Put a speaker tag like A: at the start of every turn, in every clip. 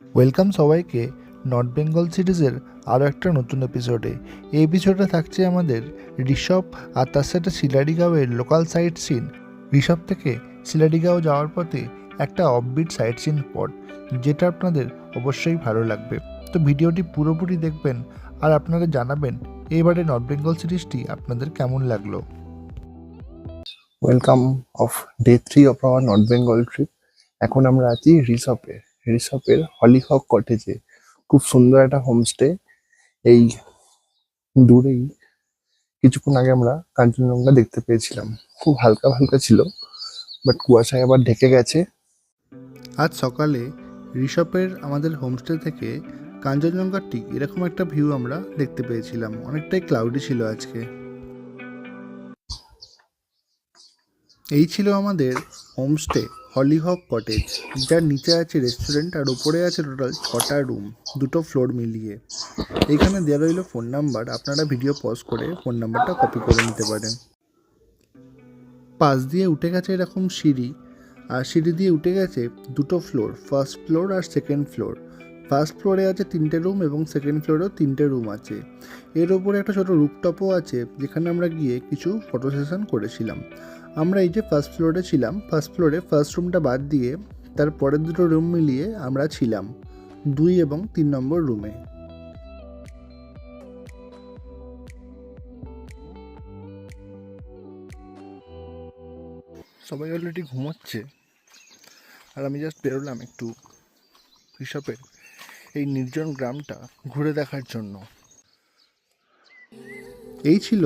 A: Welcome সবাইকে north Bengal সিরিজের আরও একটা নতুন এপিসোডে। এই এপিসোডে থাকছে আমাদের ঋষভ আর তার সাথে শিলাডিগাঁওয়ের লোকাল সাইট সিন। ঋষভ থেকে শিলাডিগাঁও যাওয়ার পথে একটা অফবিট সাইট সিন স্পট, যেটা আপনাদের অবশ্যই ভালো লাগবে। তো ভিডিওটি পুরোপুরি দেখবেন আর আপনাদের জানাবেন এবারে নর্থ বেঙ্গল সিরিজটি আপনাদের কেমন লাগলো।
B: Welcome off day 3 of our north Bengal trip. এখন আমরা আছি ঋষভের হলিহক কটেজে। খুব সুন্দর একটা হোমস্টে। এই দূরেই কিছুক্ষণ আগে আমরা কাঞ্চনজঙ্ঘা দেখতে পেয়েছিলাম। খুব হালকা হালকা ছিল, বাট কুয়াশায় আবার ঢেকে গেছে।
A: আজ সকালে ঋষভের আমাদের হোমস্টে থেকে কাঞ্চনজঙ্ঘার ঠিক এরকম একটা ভিউ আমরা দেখতে পেয়েছিলাম। অনেকটাই ক্লাউডি ছিল আজকে। এই ছিল আমাদের হোমস্টে হলিহক কটেজ, যার নিচে আছে রেস্টুরেন্ট আর উপরে আছে টোটাল 6টা রুম, 2টো ফ্লোর মিলিয়ে। এখানে দেওয়া রইল ফোন নাম্বার, আপনারা ভিডিও পজ করে ফোন নাম্বারটা কপি করে নিতে পারেন। পাশ দিয়ে উঠে গেছে এরকম সিঁড়ি, আর সিঁড়ি দিয়ে উঠে গেছে 2টো ফ্লোর, ফার্স্ট ফ্লোর আর সেকেন্ড ফ্লোর। ফার্স্ট ফ্লোরে আছে 3টে রুম এবং সেকেন্ড ফ্লোরেও 3টে রুম আছে। এর ওপরে একটা ছোটো রুফটপও আছে, যেখানে আমরা গিয়ে কিছু ফটো সেশন করেছিলাম। আমরা এই যে ফার্স্ট ফ্লোরে ছিলাম, ফার্স্ট ফ্লোরে ফার্স্ট রুমটা বাদ দিয়ে তারপরের 2টো রুম মিলিয়ে আমরা ছিলাম 2 এবং 3 নম্বর রুমে। সবাই অলরেডি ঘুমোচ্ছে, আর আমি জাস্ট বেরোলাম একটু ঋষভের এই নির্জন গ্রামটা ঘুরে দেখার জন্য। এই ছিল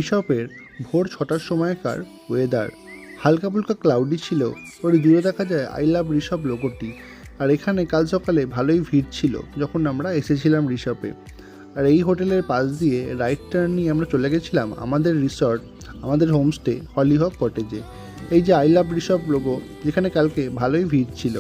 A: ঋষভের ভোর 6টার সময়কার ওয়েদার। হালকা ফুলকা ক্লাউডি ছিল, ওর দূরে দেখা যায় আই লাভ ঋষভ লোগোটি। আর এখানে কাল সকালে ভালোই ভিড় ছিল যখন আমরা এসেছিলাম ঋষভে। আর এই হোটেলের পাশ দিয়ে রাইট টার্ন নিয়ে আমরা চলে গেছিলাম আমাদের রিসর্ট, আমাদের হোমস্টে হলিহক কটেজে। এই যে আই লাভ ঋষভ লোগো, যেখানে কালকে ভালোই ভিড় ছিল।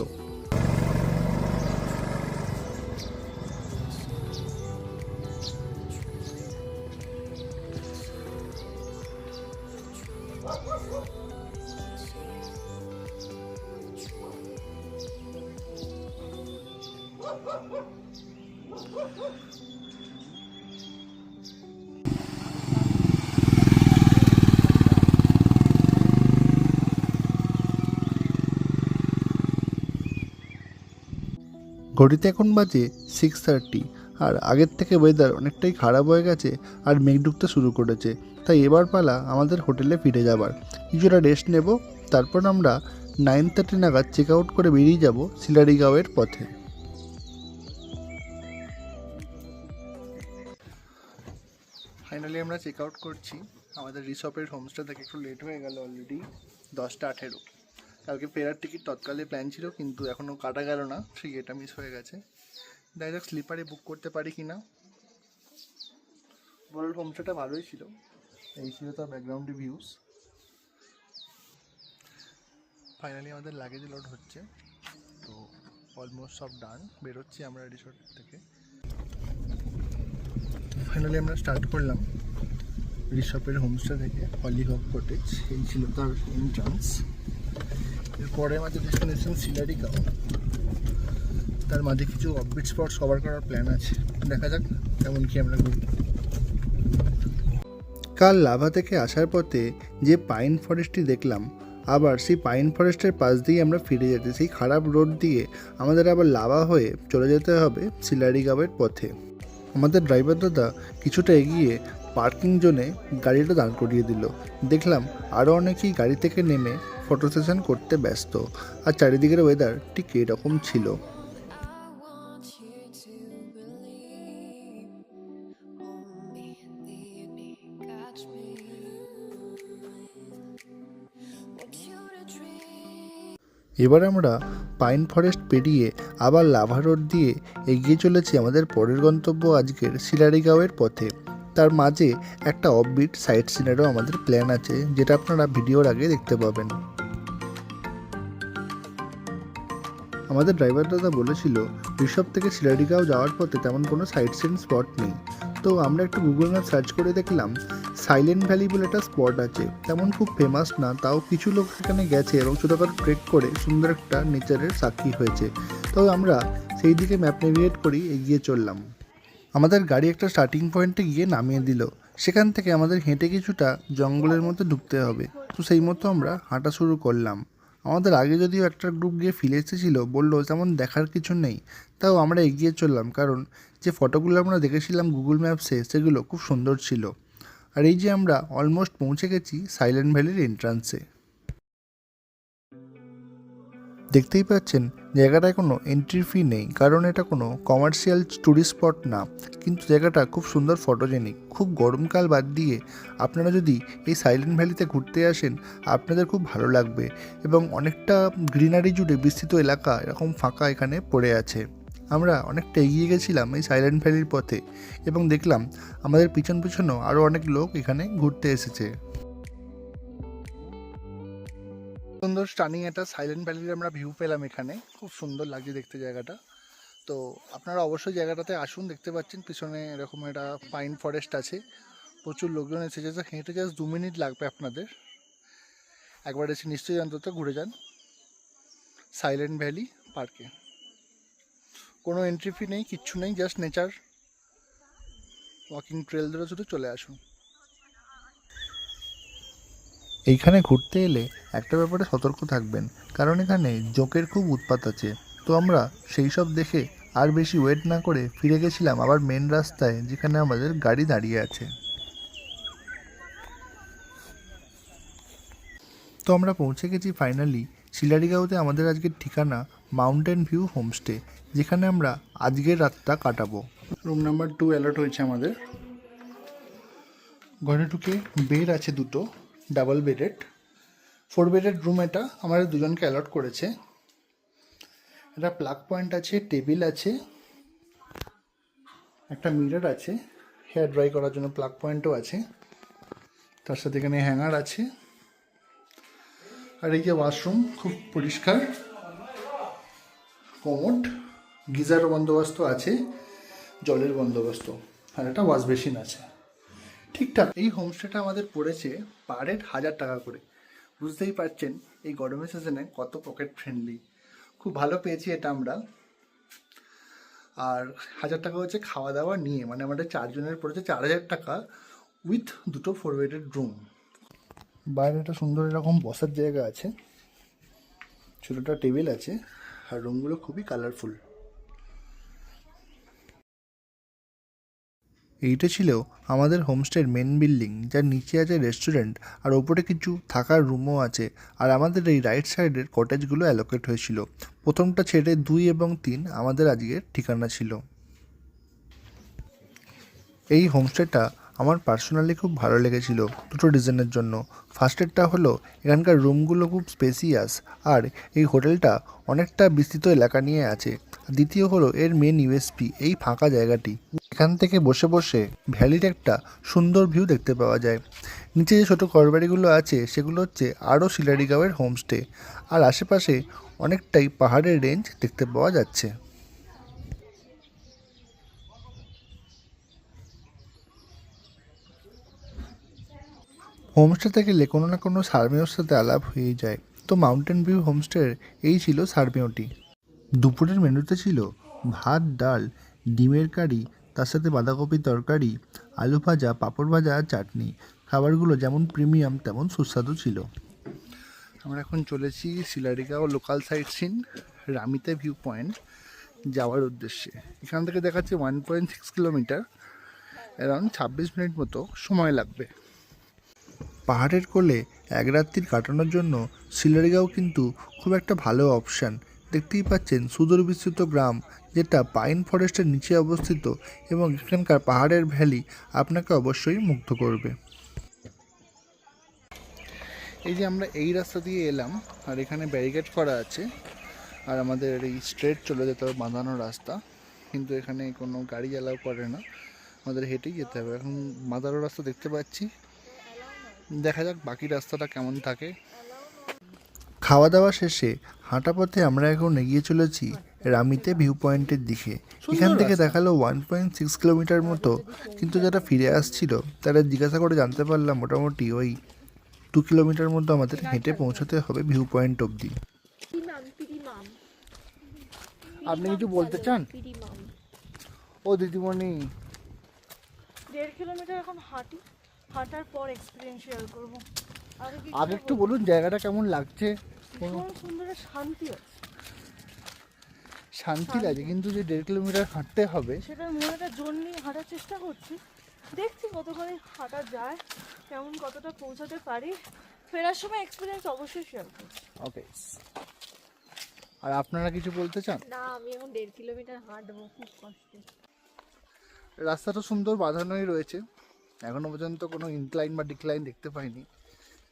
A: ঘড়িতে এখন বাজে 6:30, আর আগের থেকে ওয়েদার অনেকটাই খারাপ হয়ে গেছে আর মেঘ ঢুকতে শুরু করেছে। তাই এবার পালা আমাদের হোটেলে ফিরে যাবার। কিছুটা রেস্ট নেব, তারপর আমরা 9:30 নাগাদ চেক আউট করে বেরিয়ে যাব শিলাডিগাঁওয়ের পথে। ফাইনালি আমরা চেক আউট করছি আমাদের ঋষভের হোমস্টে থেকে। একটু লেট হয়ে গেল, অলরেডি 10:18। কালকে ফেরার টিকিট তৎকালে প্ল্যান ছিল, কিন্তু এখনও কাটা গেল না, সেই এটা মিস হয়ে গেছে। ডাইরেক্ট স্লিপারে বুক করতে পারি কি না। ওভারঅল হোমস্টেটা ভালোই ছিল। এই ছিল তার ব্যাকগ্রাউন্ডে ভিউজ। ফাইনালি আমাদের লাগেজ লোড হচ্ছে, তো অলমোস্ট সব ডান। বেরোচ্ছি আমরা রিসোর্ট থেকে। ফাইনালি আমরা স্টার্ট করলাম ঋষভের হোমস্টে থেকে হলিহক কটেজ। এই ছিল তার এন্ট্রান্স। এরপরে আমাদের ডেস্টিনেশন শিলাডিগাঁও। তার মাঝে কিছু অফবিট স্পটস কভার করার প্ল্যান আছে, দেখা যাক তেমন কি আমরা ঘুরি। কাল লাভা থেকে আসার পথে যে পাইন ফরেস্টটি দেখলাম, আবার সেই পাইন ফরেস্টের পাশ দিয়ে আমরা ফিরে যেতে, সেই খারাপ রোড দিয়ে আমাদের আবার লাভা হয়ে চলে যেতে হবে শিলাডিগাঁওয়ের পথে। আমাদের ড্রাইভার দাদা কিছুটা এগিয়ে পার্কিং জোনে গাড়িটা দাঁড় করিয়ে দিল। দেখলাম আরও অনেকেই গাড়ি থেকে নেমে ফটো সেশন করতে ব্যস্ত, আর চারিদিকের ওয়েদার ঠিক এরকম ছিল। এবার আমরা পাইন ফরেস্ট পেরিয়ে আবার লাভা রোড দিয়ে এগিয়ে চলেছি আমাদের পরের গন্তব্য আজকের শিলাডিগাঁওয়ের পথে। তার মাঝে একটা অফবিট সাইট সিনেরও আমাদের প্ল্যান আছে, যেটা আপনারা ভিডিওর আগে দেখতে পাবেন। আমাদের ড্রাইভার দাদা বলেছিল ঋষভ থেকে শিলাডিগাঁও যাওয়ার পথে তেমন কোনো সাইট সিন স্পট নেই। তো আমরা একটু গুগল ম্যাপ সার্চ করে দেখলাম সাইলেন্ট ভ্যালি বলে একটা স্পট আছে। তেমন খুব ফেমাস না, তাও কিছু লোক সেখানে গেছে এবং ছোটোখাটো ট্রেক করে সুন্দর একটা নেচারের সাক্ষী হয়েছে। তো আমরা সেই দিকে ম্যাপ নেভিগেট করেই এগিয়ে চললাম। আমাদের গাড়ি একটা স্টার্টিং পয়েন্টে গিয়ে নামিয়ে দিল। সেখান থেকে আমাদের হেঁটে কিছুটা জঙ্গলের মধ্যে ঢুকতে হবে, তো সেই মতো আমরা হাঁটা শুরু করলাম। আমাদের আগে যদিও একটা গ্রুপ গিয়ে ফিরে এসেছিলো, বললো তেমন দেখার কিছু নেই, তাও আমরা এগিয়ে চললাম, কারণ যে ফটোগুলো আমরা দেখেছিলাম গুগল ম্যাপসে সেগুলো খুব সুন্দর ছিল। আর এই যে আমরা অলমোস্ট পৌঁছে গেছি সাইলেন্ট ভ্যালির এন্ট্রান্সে। দেখতেই পাচ্ছেন জায়গাটায় কোনো এন্ট্রি ফি নেই, কারণ এটা কোনো কমার্শিয়াল ট্যুরিস্ট স্পট না, কিন্তু জায়গাটা খুব সুন্দর ফটোজেনিক। খুব গরমকাল বাদ দিয়ে আপনারা যদি এই সাইলেন্ট ভ্যালিতে ঘুরতে আসেন আপনাদের খুব ভালো লাগবে, এবং অনেকটা গ্রিনারি জুড়ে বিস্তৃত এলাকা এরকম ফাঁকা এখানে পড়ে আছে। আমরা অনেকটা এগিয়ে গেছিলাম এই সাইলেন্ট ভ্যালির পথে, এবং দেখলাম আমাদের পিছন পিছনও আরও অনেক লোক এখানে ঘুরতে এসেছে। সুন্দর স্টানিং একটা সাইলেন্ট ভ্যালির আমরা ভিউ পেলাম এখানে, খুব সুন্দর লাগছে দেখতে জায়গাটা। তো আপনারা অবশ্যই জায়গাটাতে আসুন। দেখতে পাচ্ছেন পিছনে এরকম একটা পাইন ফরেস্ট আছে, প্রচুর লোকজন এসেছে, তো হেঁটে জাস্ট 2 মিনিট লাগবে আপনাদের। একবার এসে নিশ্চয়ই অন্তত ঘুরে যান সাইলেন্ট ভ্যালি পার্কে। কোনো এন্ট্রি ফি নেই, কিচ্ছু নেই, জাস্ট নেচার ওয়াকিং ট্রেল ধরে শুধু চলে আসুন। এইখানে ঘুরতে এলে একটা ব্যাপারে সতর্ক থাকবেন, কারণ এখানে জোঁকের খুব উৎপাত আছে। তো আমরা সেই সব দেখে আর বেশি ওয়েট না করে ফিরে গেছিলাম আবার মেন রাস্তায়, যেখানে আমাদের গাড়ি দাঁড়িয়ে আছে। তো আমরা পৌঁছে গেছি ফাইনালি শিলারিগাঁওতে আমাদের আজকের ঠিকানা মাউন্টেন ভিউ হোমস্টে, যেখানে আমরা আজকের রাতটা কাটাবো। রুম নাম্বার 2 অ্যালট হয়েছে আমাদের। ঘরে ঢুকে বেড আছে দুটো, ডাবল বেডেড, 4 বেডেড রুম। এটা আমাদের দুজনকে অ্যালট করেছে। একটা প্লাগ পয়েন্ট আছে, টেবিল আছে, একটা মিরর আছে, হেয়ার ড্রাই করার জন্য প্লাগ পয়েন্টও আছে, তার সাথে এখানে হ্যাঙ্গার আছে। আর এই যে ওয়াশরুম, খুব পরিষ্কার, কমোড, গিজার বন্দোবস্ত আছে, জলের বন্দোবস্ত, আর একটা ওয়াশ বেসিন আছে। ঠিকঠাক। এই হোমস্টেটা আমাদের পড়েছে পার হেড 1000 টাকা করে। বুঝতেই পারছেন এই গরমের সিজনে কত পকেট ফ্রেন্ডলি। খুব ভালো পেয়েছি এটা আমরা। আর 1000 টাকা হচ্ছে খাওয়া দাওয়া নিয়ে, মানে আমাদের 4 জনের পড়েছে 4000 টাকা উইথ দুটো 4 বেডেড রুম। বাইরে একটা সুন্দর এরকম বসার জায়গা আছে, ছোটোটা টেবিল আছে, আর রুমগুলো খুবই কালারফুল। এইটা ছিল আমাদের হোমস্টের মেন বিল্ডিং, যার নিচে আছে রেস্টুরেন্ট, আর ওপরে কিছু থাকার রুমও আছে। আর আমাদের এই রাইট সাইডের কটেজগুলো অ্যালোকেট হয়েছিল। প্রথমটা ছেড়ে 2 এবং 3 আমাদের আজকের ঠিকানা ছিল। এই হোমস্টেটা আমার পার্সোনালি খুব ভালো লেগেছিল দুটো রিজনের জন্য। ফার্স্টেরটা হলো এখানকার রুমগুলো খুব স্পেসিয়াস, আর এই হোটেলটা অনেকটা বিস্তৃত এলাকা নিয়ে আছে। দ্বিতীয় হলো এর মেন ইউএসপি এই ফাঁকা জায়গাটি। এখান থেকে বসে বসে ভ্যালির একটা সুন্দর ভিউ দেখতে পাওয়া যায়। নিচে যে ছোটো ঘরবাড়িগুলো আছে সেগুলো হচ্ছে আরও শিলারিগাঁওয়ের হোমস্টে, আর আশেপাশে অনেকটাই পাহাড়ের রেঞ্জ দেখতে পাওয়া যাচ্ছে। হোমস্টে থেকে গেলে কোনো না কোনো সার্মেয়র সাথে আলাপ হয়েই যায়। তো মাউন্টেন ভিউ হোমস্টের এই ছিল সার্মেয়টি। দুপুরের মেনুতে ছিল ভাত, ডাল, ডিমের কারি, তার সাথে বাঁধাকপির তরকারি, আলু ভাজা, পাঁপড় ভাজা আর চাটনি। খাবারগুলো যেমন প্রিমিয়াম তেমন সুস্বাদু ছিল। আমরা এখন চলেছি শিলারিগাঁও লোকাল সাইট সিন রামিতে ভিউ পয়েন্ট যাওয়ার উদ্দেশ্যে। এখান থেকে দেখাচ্ছে 1.6 কিলোমিটার, অ্যারাউন্ড 26 মিনিট মতো সময় লাগবে। পাহাড়ের কোলে এক রাত্রির কাটানোর জন্য শিলারিগাঁও কিন্তু খুব একটা ভালো অপশান। দেখতেই পাচ্ছেন সুদূর বিস্তৃত গ্রাম, যেটা পাইন ফরেস্টের নিচে অবস্থিত, এবং এখানকার পাহাড়ের ভ্যালি আপনাকে অবশ্যই মুগ্ধ করবে। এই যে আমরা এই রাস্তা দিয়ে এলাম, আর এখানে ব্যারিকেড করা আছে, আর আমাদের এই স্ট্রেট চলে যেতে হবে বাঁধানো রাস্তা, কিন্তু এখানে কোনো গাড়ি অ্যালাউ করে না, আমাদের হেঁটেই যেতে হবে। এখন বাঁধানো রাস্তা দেখতে পাচ্ছি, দেখা যাক বাকি রাস্তাটা কেমন থাকে। খাওয়া দাওয়া শেষে হাঁটা পথে আমরা এখন এগিয়ে চলেছি রামিতে ভিউ পয়েন্টের দিকে। এখান থেকে দেখালো 1.6 কিলোমিটার মতো, কিন্তু যারা ফিরে আসছিল তারা জিজ্ঞাসা করে জানতে পারলাম মোটামুটি ওই 2 কিলোমিটার মতো আমাদের হেঁটে পৌঁছতে হবে ভিউ পয়েন্ট অবধি। আপনি কিছু বলতে চান?
C: পিরিমাম।
A: ও দিদিমণি,
C: 1.5 কিলোমিটার এখন হাঁটার পর এক্সপিরিয়েন্স শেয়ার করবো।
A: আগে একটু বলুন জায়গাটা কেমন লাগছে।
C: ভীষণ সুন্দর শান্তি আছে,
A: শান্তি লাগে, কিন্তু যে 1.5 কিলোমিটার হাঁটতে হবে
C: সেটার মনে একটা জোর নিয়ে হাঁটার চেষ্টা করছি। দেখছি কতখানি হাঁটা যায়, কেমন কতটা পৌঁছাতে পারি। ফেরার সময় এক্সপিরিয়েন্স অবশ্যই শেয়ার করছি।
A: ওকে। আর আপনারা কিছু বলতে চান?
C: না, আমি এখন 1.5 কিলোমিটার হাঁটবো, খুব কষ্টে।
A: রাস্তাটা সুন্দর বাঁধানোই রয়েছে, এখনো পর্যন্ত কোনো ইনক্লাইন বা ডিক্লাইন দেখতে পাইনি।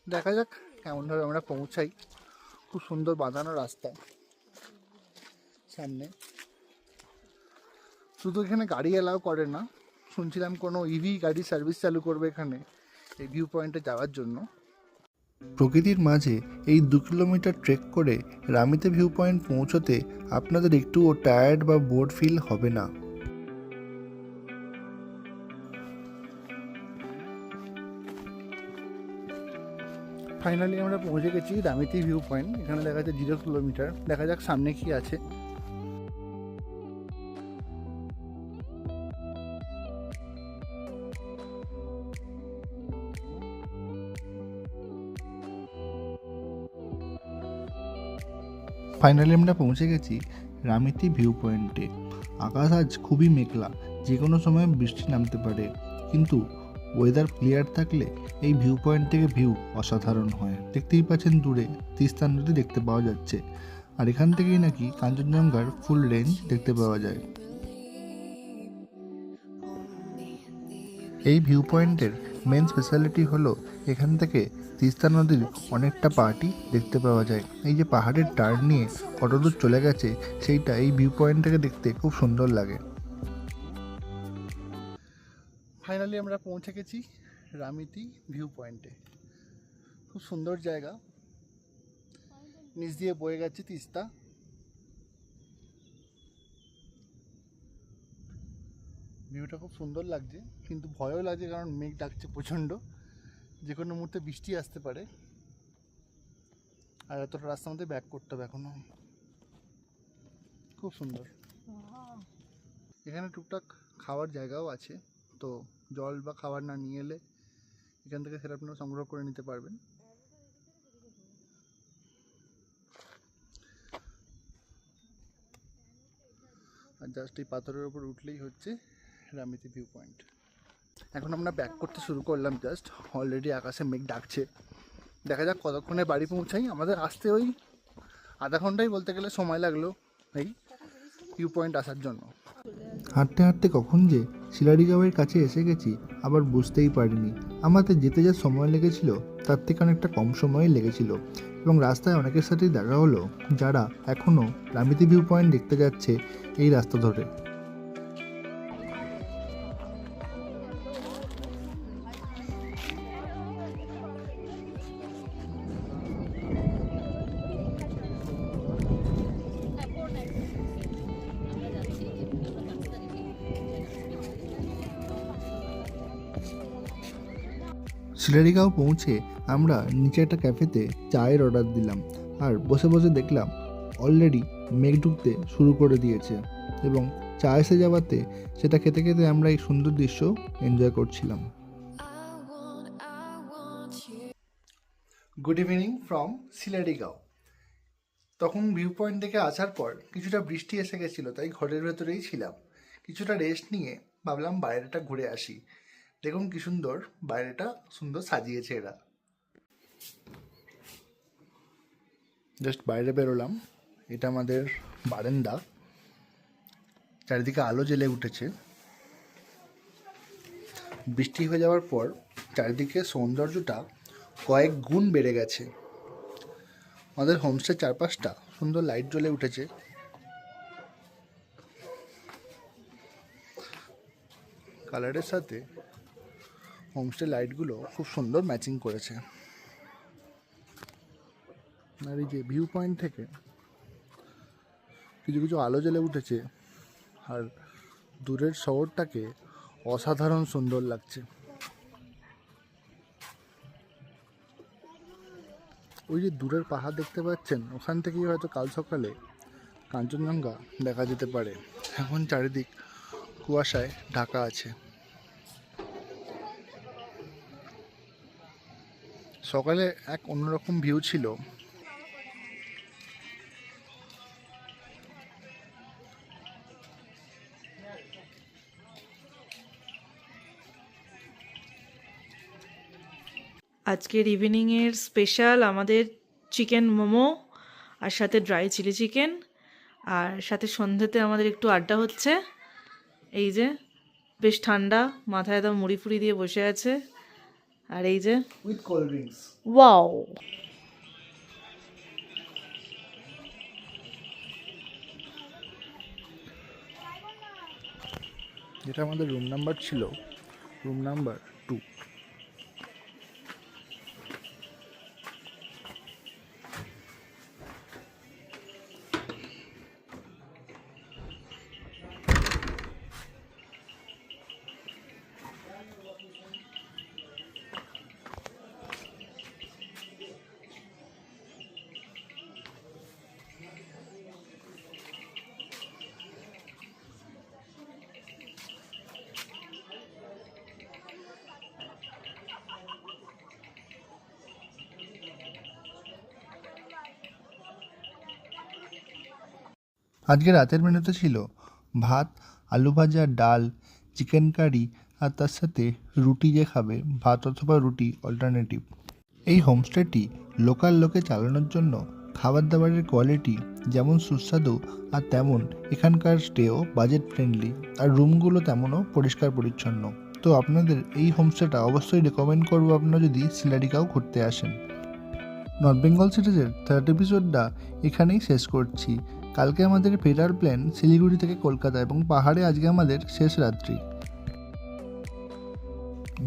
A: দেখা যাক কেমনভাবে আমরা পৌঁছাই। খুব সুন্দর বাঁধানো রাস্তা সামনে। শুধু এখানে গাড়ি অ্যালাউ করে না, শুনছিলাম কোনো ইভি গাড়ি সার্ভিস চালু করবে এখানে এই ভিউ পয়েন্টে যাওয়ার জন্য। প্রকৃতির মাঝে এই 2 কিলোমিটার ট্রেক করে রামিতে ভিউ পয়েন্ট পৌঁছতে আপনাদের একটুও টায়ার্ড বা বোর ফিল হবে না। ফাইনালি আমরা পৌঁছে গেছি রামিতি ভিউ পয়েন্ট। এখানে দেখা যাচ্ছে 0 কিলোমিটার। দেখা যাক সামনে কি আছে। ফাইনালি আমরা পৌঁছে গেছি রামিতি ভিউ পয়েন্টে। আকাশ আজ খুবই মেঘলা, যে কোনো সময় বৃষ্টি নামতে পারে, কিন্তু ওয়েদার ক্লিয়ার থাকলে এই ভিউ পয়েন্ট থেকে ভিউ অসাধারণ হয়। দেখতেই পাচ্ছেন দূরে তিস্তা নদী দেখতে পাওয়া যাচ্ছে, আর এখান থেকেই নাকি কাঞ্চনজঙ্ঘার ফুল রেঞ্জ দেখতে পাওয়া যায়। এই ভিউ পয়েন্টের মেন স্পেশালিটি হলো এখান থেকে তিস্তা নদীর অনেকটা পার্টই দেখতে পাওয়া যায়। এই যে পাহাড়ের টার্ন নিয়ে কতদূর চলে গেছে সেইটা এই ভিউ পয়েন্ট থেকে দেখতে খুব সুন্দর লাগে। ফাইনালি আমরা পৌঁছে গেছি রামিতি ভিউ পয়েন্টে। খুব সুন্দর জায়গা, নিচ দিয়ে বয়ে গেছে তিস্তা। ভিউটা খুব সুন্দর লাগছে, কিন্তু ভয়ও লাগছে, কারণ মেঘ ডাকছে প্রচণ্ড, যে কোনো মুহূর্তে বৃষ্টি আসতে পারে। আর এতটা রাস্তার মধ্যে ব্যাক করতে হবে এখনো। খুব সুন্দর। এখানে টুকটাক খাওয়ার জায়গাও আছে, তো জল বা খাবার না নিয়ে এলে এখান থেকে সেটা আপনারা সংগ্রহ করে নিতে পারবেন। আর জাস্ট এই পাথরের উপর উঠলেই হচ্ছে রামিতি ভিউ পয়েন্ট। এখন আমরা ব্যাক করতে শুরু করলাম জাস্ট। অলরেডি আকাশে মেঘ ডাকছে। দেখা যাক কতক্ষণে বাড়ি পৌঁছাই। আমাদের আসতে ওই আধা ঘন্টাই বলতে গেলে সময় লাগলো এই ভিউ পয়েন্ট আসার জন্য। হাঁটতে হাঁটতে কখন যে শিলাডিগাঁওয়ের কাছে এসে গেছি আবার বুঝতেই পারিনি। আমাদের যেতে যা সময় লেগেছিল তার থেকে অনেকটা কম সময় লেগেছিল, এবং রাস্তায় অনেকের সাথেই দেখা হলো যারা এখনও রামিতি ভিউ পয়েন্ট দেখতে যাচ্ছে এই রাস্তা ধরে। শিলারিগাঁও পৌঁছে আমরা নিচে একটা ক্যাফেতে চায়ের অর্ডার দিলাম, আর বসে বসে দেখলাম অলরেডি মেঘ ঢুকতে শুরু করে দিয়েছে, এবং চা এসে যাওয়াতে সেটা খেতে খেতে আমরা এই সুন্দর দৃশ্য এনজয় করছিলাম। Good evening from Sillerygaon. তখন ভিউ পয়েন্ট থেকে আসার পর কিছুটা বৃষ্টি এসে গেছিলো, তাই ঘরের ভেতরেই ছিলাম। কিছুটা রেস্ট নিয়ে ভাবলাম বাইরেটা ঘুরে আসি। দেখুন কি সুন্দর বাইরেটা সুন্দর সাজিয়েছে এরা। জাস্ট বাইরে বেরোলাম, এটা আমাদের বারান্দা। চারিদিকে আলো জ্বেলে উঠেছে। বৃষ্টি হয়ে যাওয়ার পর চারিদিকে সৌন্দর্যটা কয়েক গুণ বেড়ে গেছে। আমাদের হোমস্টের চারপাশটা সুন্দর লাইট জ্বলে উঠেছে। কালারের সাথে হোমস্টে লাইটগুলো খুব সুন্দর ম্যাচিং করেছে। আর এই যে ভিউ পয়েন্ট থেকে কিছু কিছু আলো জ্বলে উঠেছে, আর দূরের শহরটাকে অসাধারণ সুন্দর লাগছে। ওই যে দূরের পাহাড় দেখতে পাচ্ছেন, ওখান থেকেই হয়তো কাল সকালে কাঞ্চনজঙ্ঘা দেখা যেতে পারে। এখন চারিদিক কুয়াশায় ঢাকা আছে। সকালে এক অন্যরকম ভিউ ছিল।
C: আজকের ইভিনিংয়ের স্পেশাল আমাদের চিকেন মোমো, আর সাথে ড্রাই চিলি চিকেন, আর সাথে সন্ধ্যেতে আমাদের একটু আড্ডা হচ্ছে। এই যে বেশ ঠান্ডা, মাথায় একদম মুড়ি ফুড়ি দিয়ে বসে আছে। আর এই যে
A: উইথ কোল্ড ড্রিঙ্কস।
C: ওয়াও,
A: যেটা আমাদের রুম নাম্বার ছিল, রুম নাম্বার 2। আজকে রাতের মেনুতে ছিল ভাত, আলু ভাজা, ডাল, চিকেন কারি, আর তার সাথে রুটি। যে খাবে ভাত অথবা রুটি অল্টারনেটিভ। এই হোমস্টেটি লোকাল লোকে চালানোর জন্য খাবার দাবারের কোয়ালিটি যেমন সুস্বাদু, আর তেমন এখানকার স্টেও বাজেট ফ্রেন্ডলি, আর রুমগুলো তেমনও পরিষ্কার পরিচ্ছন্ন। তো আপনাদের এই হোমস্টেটা অবশ্যই রেকমেন্ড করবো আপনারা যদি শিলারিকাও ঘুরতে আসেন। নর্থ বেঙ্গল সিরিজের 3rd এপিসোডটা এখানেই শেষ করছি। কালকে আমাদের ফেরার প্ল্যান শিলিগুড়ি থেকে কলকাতা, এবং পাহাড়ে আজকে আমাদের শেষ রাত্রি।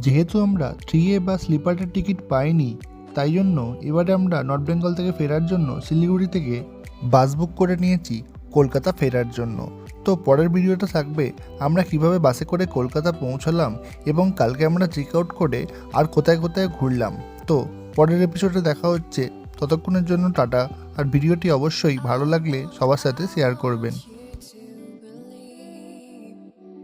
A: যেহেতু আমরা 3A বা স্লিপারের টিকিট পাইনি, তাই জন্য এবারে আমরা নর্থ বেঙ্গল থেকে ফেরার জন্য শিলিগুড়ি থেকে বাস বুক করে নিয়েছি কলকাতা ফেরার জন্য। তো পরের ভিডিওটা থাকবে আমরা কিভাবে বাসে করে কলকাতা পৌঁছালাম, এবং কালকে আমরা চেক আউট করে আর কোথায় কোথায় ঘুরলাম। তো পরের এপিসোডে দেখা হচ্ছে। ততক্ষণের জন্য টাটা। আর ভিডিওটি অবশ্যই ভালো লাগলে সবার সাথে শেয়ার করবেন।